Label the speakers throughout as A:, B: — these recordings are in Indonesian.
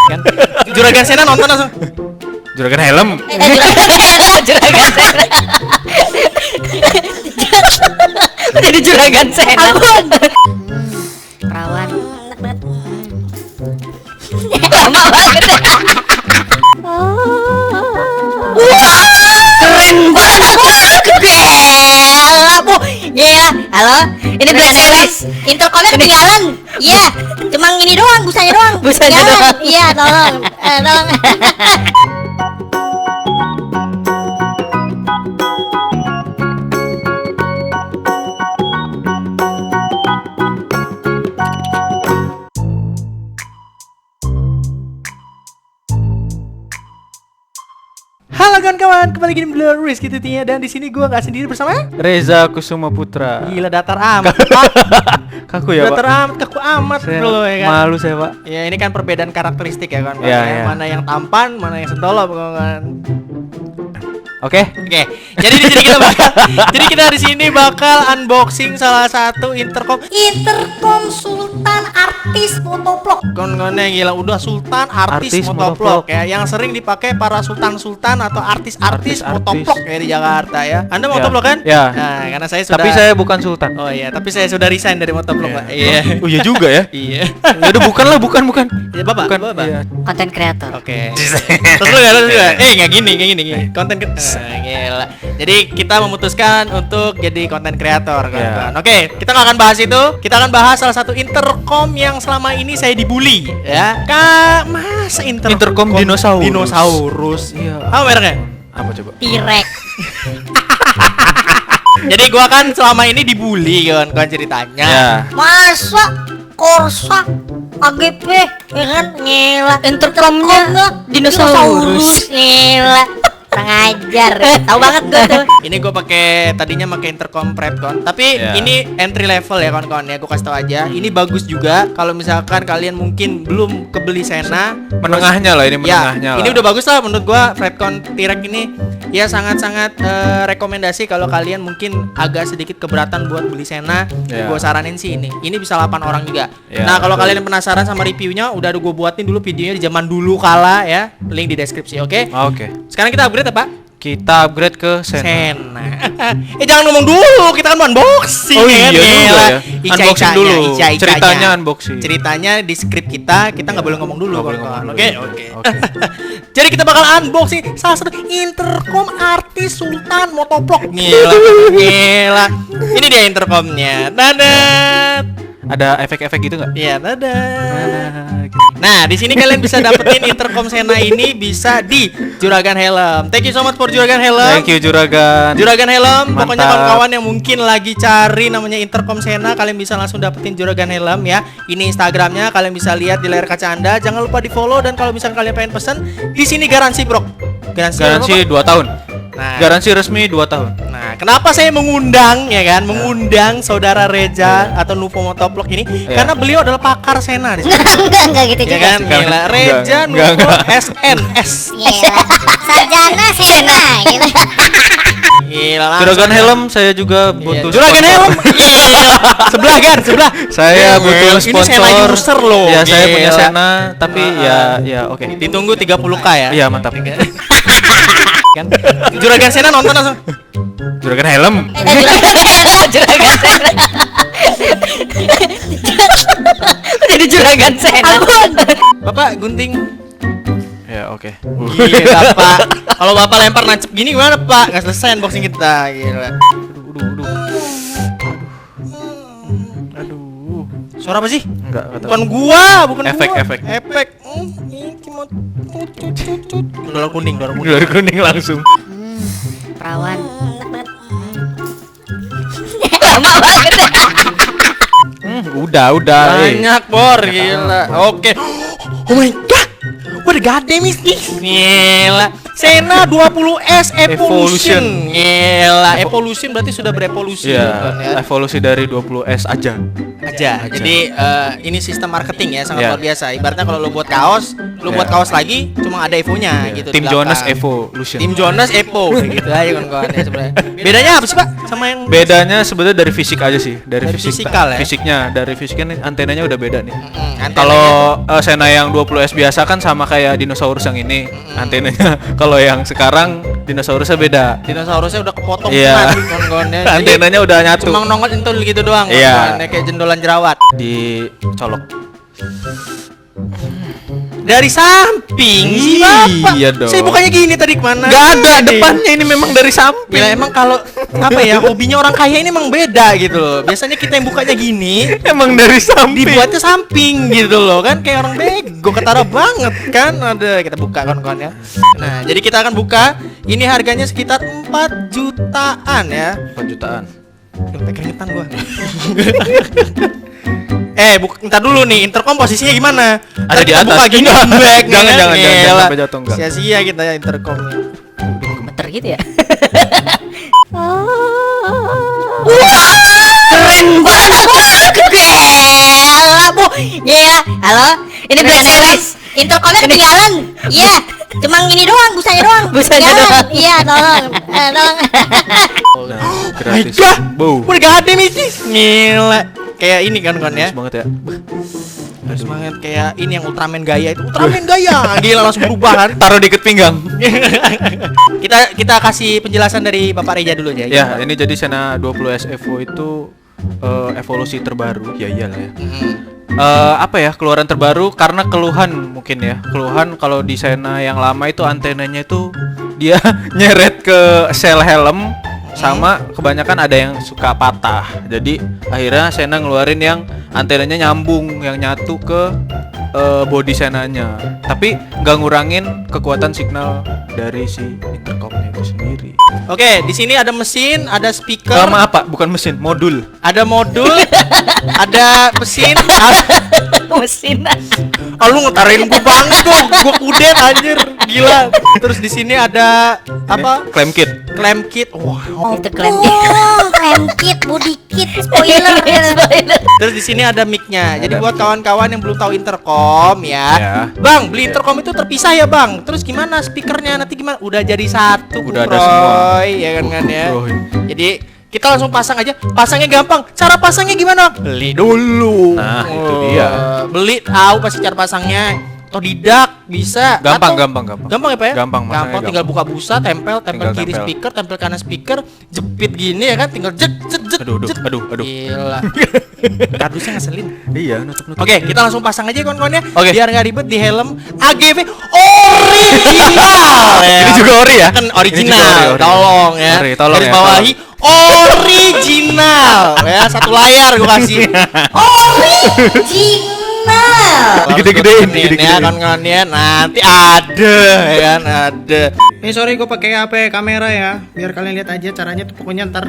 A: Kan Juragan Sena nonton langsung.
B: Juragan Helm.
C: Juragan Sena. Jadi Juragan Sena. Perawan. Lama banget. Keren banget. Gila, Bu. Gila. Halo. Ini Black Series. Intercomnya ketinggalan. Iya. Cuma ini doang, busanya doang. Busanya doang. Iya, tolong. Tolong.
A: Halo kawan-kawan, kembali lagi di Blur Rizky Titinya. Dan di sini gue nggak sendiri bersama
B: Reza Kusuma Putra.
A: gila datar amat.
B: Kaku ya,
A: Datar
B: Pak.
A: amat, kaku amat
B: Saya
A: dulu ya kan.
B: malu saya, Pak.
A: Ya ini kan perbedaan karakteristik ya kan.
B: Iya, iya.
A: Mana yang tampan, mana yang sentolop kan.
B: Oke.
A: Oke, jadi di sini kita bakal, jadi kita di sini bakal unboxing salah satu intercom
C: Sultan artis motovlog.
A: Kon-konnya gila udah sultan artis
B: Artis
A: motovlog
B: motovlog.
A: ya, yang sering dipakai para sultan-sultan atau artis-artis
B: Artis-artis.
A: motovlog ya di Jakarta ya. Anda motovlog kan?
B: Ya.
A: Nah, karena saya sudah.
B: Tapi saya bukan sultan.
A: Oh iya, tapi saya sudah resign dari motovlog, Pak. Iya.
B: Oh iya juga ya.
A: Iya.
B: Ya udah bukan lah, bukan.
A: Ya, Bapak,
B: Bukan.
A: Bapak.
B: Iya.
C: Konten kreator.
A: Oke. Terus lu enggak? Enggak gini. Konten gila. Jadi kita memutuskan untuk jadi konten kreator, kawan-kawan. Oke, kita nggak akan bahas itu. Kita akan bahas salah satu intercom yang selama ini saya dibully, ya. Masa
B: Intercom dinosaurus.
A: Dinosaurus.
B: Iya.
A: Apa mereknya?
B: Apa coba?
C: T-Rex.
A: Jadi gua kan selama ini dibully, kawan-kawan ceritanya.
B: Ya.
C: Masa Corsa AGP ya kan ngela intercomnya dinosaurus ngela kurang ajar tahu banget gue tuh.
A: Ini gue tadinya pakai intercom Prepcon, tapi
B: Ya.
A: ini entry level ya kawan-kawan ya. Gue kasih tau aja, ini bagus juga kalau misalkan kalian mungkin belum kebeli Sena.
B: Menengahnya lah ini,
A: Ya,
B: menengahnya lah.
A: ini udah bagus lah menurut gua. Prepcon T-Rex ini ya sangat-sangat rekomendasi kalau kalian mungkin agak sedikit keberatan buat beli Sena.
B: Ya.
A: Gua saranin sih ini bisa 8 orang juga.
B: Ya,
A: Nah, kalau
B: betul.
A: kalian penasaran sama reviewnya, udah gue buatin dulu videonya di zaman dulu kala ya. Link di deskripsi, oke?
B: Oke.
A: Sekarang kita upgrade apa?
B: Kita upgrade ke Sena.
A: Sena. Jangan ngomong dulu, kita kan mau unboxing.
B: Oh
A: ya kan?
B: iya juga
A: Gila.
B: ya. Unboxing dulu.
A: Ica-icanya.
B: Ceritanya unboxing.
A: Ceritanya di skrip kita nggak boleh ngomong dulu.
B: Nggak boleh
A: kawan-kawan.
B: ngomong
A: Oke,
B: dulu.
A: oke.
B: Oke.
A: Jadi kita bakal unboxing salah satu intercom artis Sultan Motovlog. Gila, gila. Ini dia intercomnya. Dadah.
B: Ada efek-efek gitu nggak?
A: Iya, dadah. Nah, di sini kalian bisa dapetin intercom Sena ini bisa di Juragan Helm. Thank you so much for Juragan Helm.
B: Thank you Juragan.
A: Juragan Helm, pokoknya
B: Mantap.
A: kawan-kawan yang mungkin lagi cari namanya intercom Sena, kalian bisa langsung dapetin Juragan Helm ya. Ini Instagramnya, kalian bisa lihat di layar kaca Anda. Jangan lupa di follow, dan kalau misalnya kalian pengen pesen, di sini garansi bro.
B: Garansi
A: berapa,
B: 2 tahun.
A: Pak? Nah,
B: Garansi resmi 2 tahun.
A: nah, kenapa saya mengundang ya kan, mengundang saudara Reza atau Nuvo Motovlog ini?
B: Iya.
A: Karena beliau adalah pakar Sena di sini.
C: enggak gitu
A: Ya
C: juga
A: kan,
B: Enggak,
A: gila.
B: enggak,
A: Reza
B: enggak,
A: Nuvo
B: enggak.
A: SNS.
C: Gila. Sarjana Sena gitu.
A: Gila.
B: Juragan
A: langsung.
B: Helm saya juga
A: Iya,
B: butuh
A: Juragan
B: sponsor.
A: Helm. Iya. Sebelah kan, sebelah.
B: Saya butuh
A: Ini
B: sponsor.
A: Sena user loh.
B: Ya, saya punya
A: Gila.
B: Sena, tapi ya oke.
A: Ditunggu 30k ya.
B: Iya, mantap.
A: Kan Juragan Sena nonton langsung.
B: Juragan Helm.
C: Juragan Sena. Jadi Juragan Sena.
A: Bapak gunting.
B: Ya, oke.
A: Gila, Pak. Kalau Bapak lempar nancep gini gimana, Pak? Nggak selesai unboxing kita. Gila. Aduh. Suara apa sih?
B: Enggak tahu.
A: Bukan gua, bukan
B: Efek,
A: gua.
B: efek.
A: Efek. Dolar kuning, dolar kuning.
B: Dolar kuning langsung.
C: Perawan. Lama banget.
B: Udah.
A: Banyak, Bor. Gila. Oke. Oh my god. What a goddamn is this? Gila. Sena 20S
B: Evolution.
A: Evolution. Gila, Evolution berarti sudah berevolusi
B: Iya,
A: kan, ya.
B: evolusi dari 20S aja.
A: Jadi ini sistem marketing ya sangat
B: Iya.
A: luar biasa. Ibaratnya kalau lu buat kaos, lu buat kaos lagi cuma ada Evo-nya gitu.
B: Tim
A: di belakang.
B: Jonas Evolution.
A: Tim Jonas Evo gitu aja kawan-kawan ya sebenarnya. Bedanya apa sih, Pak? Sama yang
B: Bedanya sebenarnya dari fisik aja sih, dari fisik
A: fisikal ya?
B: Fisiknya, dari fisiknya nih, antenanya udah beda nih.
A: antenanya-
B: Kalau Sena yang 20S biasa kan sama kayak dinosaurus yang ini, antenanya. Kalau yang sekarang dinosaurusnya beda.
A: dinosaurusnya udah kepotong
B: Iya.
A: kan kawan-kawannya. Jadi
B: Antenanya udah nyatu.
A: cuma nongol entul gitu doang
B: Iya.
A: kawan-kawannya, kayak jendolan jerawat.
B: Dicolok.
A: Dari samping sih, Bapak.
B: Iya dong.
A: Saya bukannya gini tadi kemana?
B: Gak ada
A: Ini.
B: depannya, ini memang dari samping.
A: Ya emang kalau apa ya, hobinya orang kaya ini emang beda gitu loh. Biasanya kita yang bukanya gini,
B: Emang dari samping.
A: dibuatnya samping gitu loh kan, kayak orang bego, ketara banget kan. Ada kita buka kawan-kawan ya. Nah, jadi kita akan buka. Ini harganya sekitar 4 jutaan ya.
B: 4 jutaan.
A: Sampai keringetan gua. Ntar dulu nih, intercom posisinya gimana?
B: Ada
A: Ntar
B: di
A: kita
B: atas.
A: buka gini,
B: Enggak.
A: back,
B: Jangan,
A: ya.
B: jangan
A: Gila.
B: sampai jatuh, enggak.
A: Sia-sia kita ya intercomnya.
C: Gemeter gitu ya.
A: Keren banget.
C: Gila, Bu. Gila. Halo. Ini Blazeres. Intercomnya ketinggalan. Iya. Cuma gini doang, busanya doang.
D: Busanya doang.
C: Iya, tolong. Tolong.
B: Nah,
A: My
B: gratis.
A: God,
B: Bow.
A: udah gak ada nih sih. Gila. Kayak ini kan ya.
B: Bagus banget ya.
A: Terus banget kayak ini yang Ultraman gaya itu. Ultraman gaya. Gila langsung berubah kan.
B: Taruh di ikat pinggang.
A: kita kasih penjelasan dari Bapak Reja dulu aja.
B: Ya, ini jadi Sena 20S Evo itu evolusi terbaru. Ya iyalah ya. Apa ya, keluaran terbaru karena keluhan mungkin ya. Keluhan kalau di Sena yang lama itu antenanya itu dia nyeret ke sel helm, sama kebanyakan ada yang suka patah. Jadi akhirnya Sena ngeluarin yang antenanya nyambung, yang nyatu ke body Senanya. Tapi nggak ngurangin kekuatan signal dari si intercomnya itu sendiri.
A: Oke, di sini ada mesin, ada speaker,
B: Sama apa? Bukan mesin, modul.
A: ada modul, ada mesin.
C: Mesin.
A: Oh, lu ngetarin gua banget tuh. Gua kudet anjir. Gila. Terus di sini ada apa?
B: Clamp kit.
A: Clamp kit. Wah.
C: Oh, itu keren. Keren kit, body kit, spoiler.
A: Terus di sini ada mic-nya. Jadi buat kawan-kawan yang belum tahu intercom ya.
B: Ya.
A: Bang, beli intercom itu terpisah ya, Bang. Terus gimana speakernya nanti gimana? Udah jadi satu,
B: Udah ada
A: Bro.
B: semua.
A: Ya kan ya.
B: Bro.
A: Jadi kita langsung pasang aja. Pasangnya gampang. Cara pasangnya gimana? Beli dulu.
B: Nah, itu dia.
A: Beli tahu pasti cara pasangnya. Otodidak bisa.
B: Gampang,
A: Atau-
B: gampang.
A: Gampang ya, Pak ya?
B: Gampang, masangnya
A: Gampang, tinggal buka busa, tempel
B: Tinggal
A: kiri
B: tempel.
A: speaker, tempel kanan speaker, jepit gini ya kan, tinggal jet jet jet.
B: Aduh,
A: jet.
B: aduh.
A: Gila. Kardusnya ngeselin.
B: Iya, nutup.
A: Oke, kita langsung pasang aja kawan-kawan ya.
B: Oke.
A: Biar nggak ribet di helm AGV original. Ya.
B: Ini juga ori ya?
A: Kan
B: Ini juga
A: original.
B: ori.
A: Tolong ya.
B: Ori, tolong
A: Garis
B: ya,
A: bawahi original. Ya, satu layar gua kasih.
C: Original.
B: Digede-gedein,
A: Harus
B: digede-gedein.
A: ya kawan-kawan ya. Nanti ada ya kan, ada. Ini sorry gue pakai HP kamera ya, biar kalian lihat aja caranya tuh. Pokoknya ntar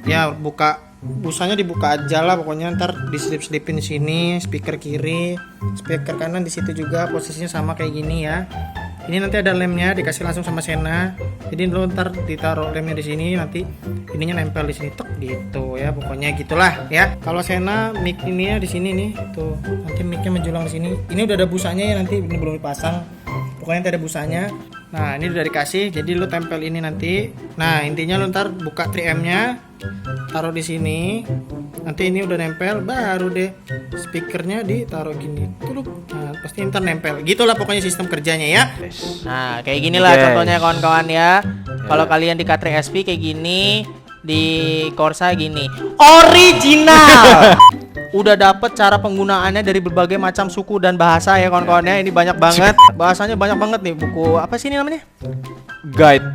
A: ya buka busanya, dibuka aja lah pokoknya. Ntar diselip-selipin sini, speaker kiri, speaker kanan di situ juga, posisinya sama kayak gini ya. Ini nanti ada lemnya, dikasih langsung sama Sena. Jadi lo ntar ditaruh lemnya di sini, nanti ininya nempel di sini tek gitu ya. Pokoknya gitulah ya. Kalau Sena mic ini ya di sini nih, tuh nanti micnya menjulang di sini. Ini udah ada busanya ya, nanti ini belum dipasang. Pokoknya nanti ada busanya. Nah ini udah dikasih, jadi lo tempel ini nanti. Nah intinya lo ntar buka 3M-nya, taruh di sini. Nanti ini udah nempel, baru deh speakernya ditaruh gini. Tuh, nah, pasti ntar nempel. Gitulah pokoknya sistem kerjanya ya. Nah, kayak gini lah
B: Yes.
A: contohnya kawan-kawan ya. Kalau kalian di K3SP kayak gini, di Corsa gini. Original. Udah dapet cara penggunaannya dari berbagai macam suku dan bahasa ya kawan-kawannya. Ini banyak banget. Bahasanya banyak banget nih. Buku apa sih ini namanya?
B: Guide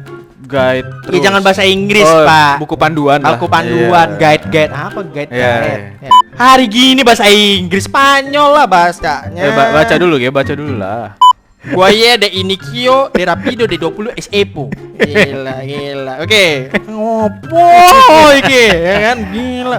A: Ya,
B: terus.
A: jangan bahasa Inggris,
B: Oh,
A: Pak.
B: buku panduan lah.
A: Buku panduan,
B: Iya.
A: guide apa guide?
B: Iya,
A: Ya. Hari gini bahasa Inggris, Spanyol lah bahasanya.
B: Ya, baca dulu lah.
A: Gua ya de inicio de rapido de 20 SEPO. Gila. Oke. Ngopo iki ya kan? Gila.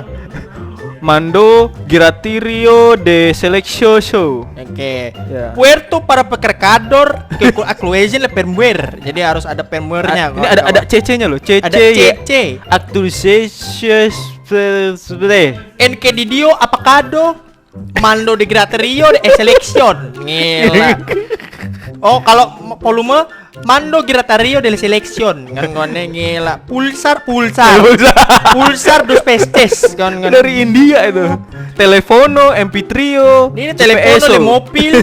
B: Mando Giratirio de Selectio Show.
A: Oke.
B: Ya.
A: Puerto para pekerkador que actualization le firmware. Jadi harus ada firmware-nya.
B: Ini ada CC-nya loh. CC
A: Ada
B: ya.
A: CC.
B: Actualization
A: En que didio apacado mando de gratario de selection. Gila. Oh, kalau volume mando gratario de selection. Kan ngone gila. Pulsar. Pulsar dos pestes. Kan
B: Dari India itu. Telefono, MP3,
A: ini telepono le mobil,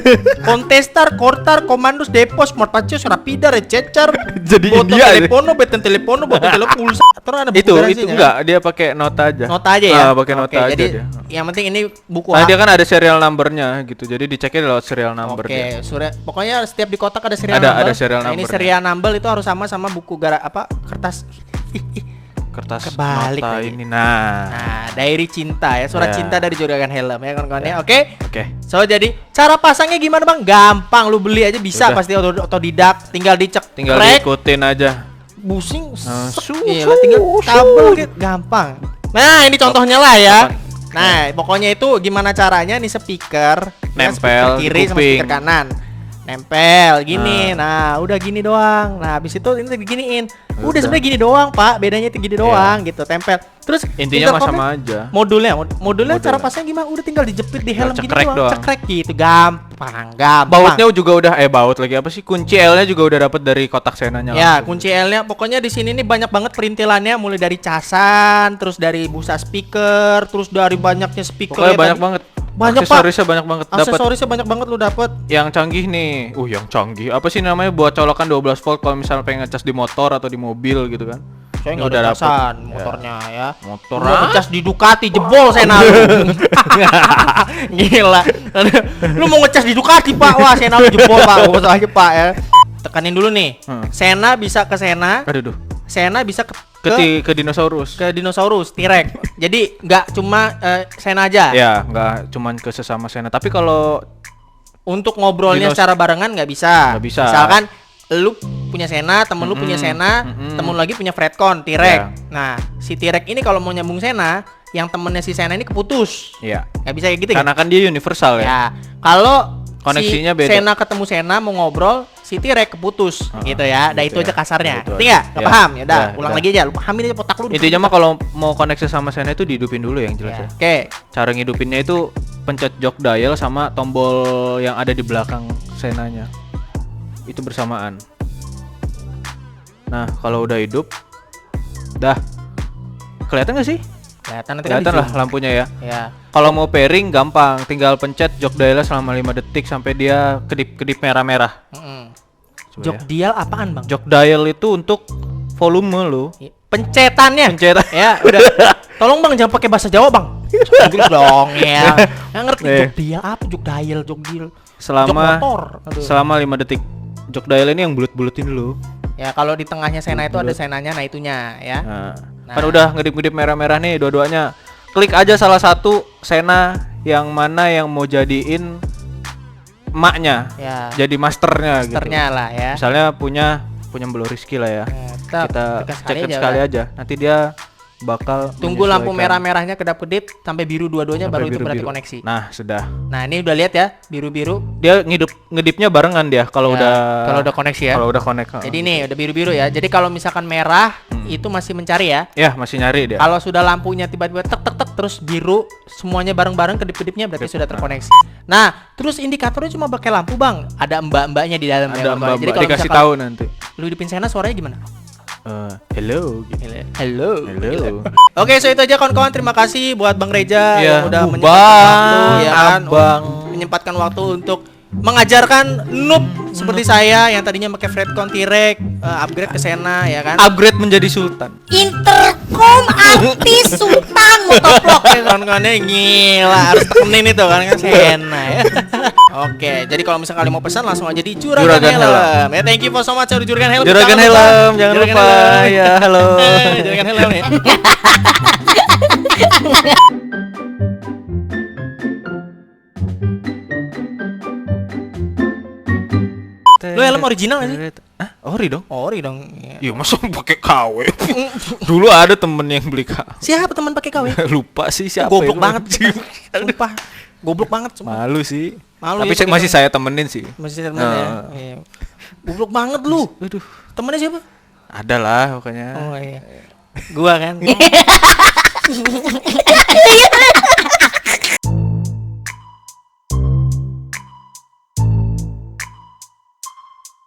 A: contestar, cortar, comandos, depos, morpachos, rapida, rececar.
B: Jadi
A: botón
B: India
A: telepono, button telepono, button telepulsa. Terus ada buku
B: itu
A: garansinya.
B: enggak, dia pakai nota aja.
A: Nota aja ya.
B: Pakai
A: Oke,
B: nota aja
A: jadi
B: dia.
A: yang penting ini buku
B: Nah, dia kan ada serial numbernya gitu. Jadi diceknya lewat serial number
A: Oke,
B: dia.
A: pokoknya setiap di kotak ada serial
B: Ada
A: number.
B: serial
A: Nah, ini
B: numbernya.
A: serial number itu harus sama buku kertas.
B: Kertas
A: Kebalik
B: nota
A: lagi.
B: ini. Nah.
A: Nah, diary cinta ya, surat
B: Ya.
A: cinta dari Juragan Helm ya kawan-kawan ya. Oke.
B: Oke.
A: So jadi cara pasangnya gimana bang? Gampang, lu beli aja bisa.
B: Udah.
A: Pasti otodidak, tinggal dicek,
B: Tinggal
A: krek,
B: diikutin aja.
A: busing,
B: su-
A: tinggal
B: su-
A: kabel gitu, gampang. Nah ini contohnya lah ya.
B: Kapan?
A: Nah pokoknya itu gimana caranya nih speaker, ya,
B: Nempel
A: speaker
B: di
A: kiri sama
B: kuping.
A: speaker kanan, nempel gini. Nah udah gini doang. Nah habis itu ini diginiin. Udah
B: Udah.
A: sebenarnya gini doang pak, bedanya itu gini doang gitu, tempel. Terus
B: Intinya mah
A: intercomnya-
B: sama aja.
A: Modulnya cara
B: Modulnya.
A: pasang gimana? Udah tinggal dijepit di helm gini
B: cekrek doang.
A: cekrek gitu, gampang.
B: Bautnya juga udah baut lagi apa sih? Kunci L-nya juga udah dapat dari kotak senanya
A: Ya,
B: langsung.
A: kunci L-nya pokoknya di sini nih banyak banget perintilannya, mulai dari casan, terus dari busa speaker, terus dari banyaknya speaker.
B: Pokoknya
A: ya
B: banyak
A: tadi.
B: banget.
A: Banyak, Pak.
B: Aksesorisnya banyak banget dapat.
A: Aksesorisnya banyak banget lu dapet.
B: Yang canggih nih. Yang canggih. Apa sih namanya buat colokan 12 volt kalau misalnya pengen ngecas di motor atau di mobil gitu kan.
A: Saya
B: Ini
A: nggak
B: udah
A: ada
B: dapet.
A: casan
B: Ya.
A: motornya ya.
B: Motor
A: Lu
B: ah?
A: ngecas di Ducati jebol saya nalu. Gila. Lu mau ngecas di Ducati Pak? Wah saya nalu jebol Pak. Gua aja Pak ya. Tekanin dulu nih. Sena bisa ke Sena.
B: Aduh.
A: Sena bisa ke
B: Ke dinosaurus.
A: ke dinosaurus T-Rex. Jadi nggak cuma Sena aja.
B: Ya, nggak cuman ke sesama Sena. Tapi kalau
A: Untuk ngobrolnya secara barengan nggak bisa.
B: Nggak bisa.
A: Misalkan lu punya Sena, temen lu punya Sena, temen lu lagi punya Fredcon T-Rex.
B: Ya.
A: Nah, si T-Rex ini kalau mau nyambung Sena, yang temennya si Sena ini keputus.
B: ya,
A: Nggak bisa kayak gitu
B: karena kan dia universal ya.
A: ya. Kalau
B: Koneksinya
A: si
B: beda.
A: Sena ketemu Sena mau ngobrol, si T-Rex keputus gitu ya. Nah,
B: gitu
A: itu aja
B: ya.
A: kasarnya.
B: Itu
A: Ngerti
B: aja.
A: nggak? Nggak
B: Ya.
A: paham? Ya udah,
B: Ya,
A: ulang
B: udah.
A: lagi aja. Lu pahamin aja otak lu.
B: Intinya mah kalau mau koneksi sama Sena itu dihidupin dulu yang jelas
A: Ya.
B: ya.
A: Oke.
B: Cara ngidupinnya itu pencet jok dial sama tombol yang ada di belakang Senanya. Itu bersamaan. Nah, kalau udah hidup, dah. Kelihatan nggak sih?
A: Kelihatan nanti kan
B: Kelihatan lah
A: di-zoom.
B: lampunya ya.
A: Ya.
B: Kalau mau pairing gampang, tinggal pencet jok dial selama 5 detik sampai dia kedip-kedip merah-merah.
A: Mm-mm.
B: Coba
A: Jok
B: ya.
A: dial apaan, Bang?
B: Jok dial itu untuk volume lo.
A: Pencetannya.
B: Pencetan.
A: Ya, udah. Tolong Bang jangan pakai bahasa Jawa, Bang. Inggris dong ya. Nggak ngerti
B: Nih.
A: jok dial apa? Jok dial, jok dial. Jok
B: Selama
A: motor. Aduh.
B: selama 5 detik. Jok dial ini yang bulut-bulutin dulu.
A: Ya, kalau di tengahnya Sena itu ada Senanya, nah itunya ya.
B: Nah,
A: Nah.
B: kan udah ngedip-ngedip merah-merah nih dua-duanya. Klik aja salah satu Sena yang mana yang mau jadiin emaknya.
A: Ya.
B: Jadi masternya gitu.
A: Masternya lah ya.
B: Misalnya punya Mbak Rizky lah ya.
A: Nah,
B: Kita
A: tekan
B: cek sekali
A: Bang.
B: aja. Nanti dia bakal
A: Tunggu lampu
B: menyesuaikan.
A: merah-merahnya kedap-kedip sampai biru dua-duanya
B: Sampai
A: baru itu berarti
B: biru-biru.
A: koneksi.
B: Nah, sudah.
A: Nah, ini udah lihat ya, biru-biru.
B: Dia ngedipnya barengan dia kalau
A: Ya,
B: udah
A: kalau udah koneksi ya.
B: Kalau udah connect.
A: Jadi nih udah biru-biru ya. Jadi kalau misalkan merah itu masih mencari ya.
B: ya masih nyari dia.
A: Kalau sudah lampunya tiba-tiba tek tek tek terus biru semuanya bareng-bareng kedip-kedipnya berarti sudah terkoneksi. Nah, terus indikatornya cuma pakai lampu, Bang. Ada mbak-mbaknya di dalam ya,
B: Ada
A: Bang. Jadi
B: mbak
A: kalau
B: dikasih
A: misalkan
B: tahu nanti.
A: lu hidupin Sena suaranya gimana?
B: Hello gitu.
A: Hello.
B: Hello.
A: Oke, so itu aja kawan-kawan. Terima kasih buat Bang Reja
B: Ya,
A: yang udah
B: Bang,
A: menyempatkan waktu ya kan,
B: Abang.
A: menyempatkan waktu untuk mengajarkan noob seperti saya yang tadinya pakai Fredcon T-Rex upgrade ke Sena ya kan.
B: Upgrade menjadi sultan.
C: Intercom artis sultan motovlog.
A: Kawan-kawannya gila harus tekenin itu kan Sena ya. Oke, jadi kalau misalnya kalian mau pesan langsung aja di Juragan
B: Juragan
A: Helm. Ya thank you for so much Juragan Helm.
B: Juragan Helm, jangan
A: Juragan
B: lupa.
A: Helm.
B: Ya, halo.
A: Juragan Helm ya. Lu helm original nggak sih?
B: Hah? Ori dong.
A: Ori dong. Iya.
B: Iya, masa pakai KW? Dulu ada temen yang beli KW.
A: Siapa teman pakai KW?
B: Lupa sih siapa.
A: Goblok
B: itu.
A: banget. Sumpah. Goblok banget sumpah.
B: Malu sih.
A: Malu
B: Tapi
A: ya,
B: masih saya temenin sih.
A: Masih temen ya. Iya. Goblok banget lu.
B: Aduh.
A: Temennya siapa?
B: Ada lah pokoknya.
A: Oh iya. Gua kan.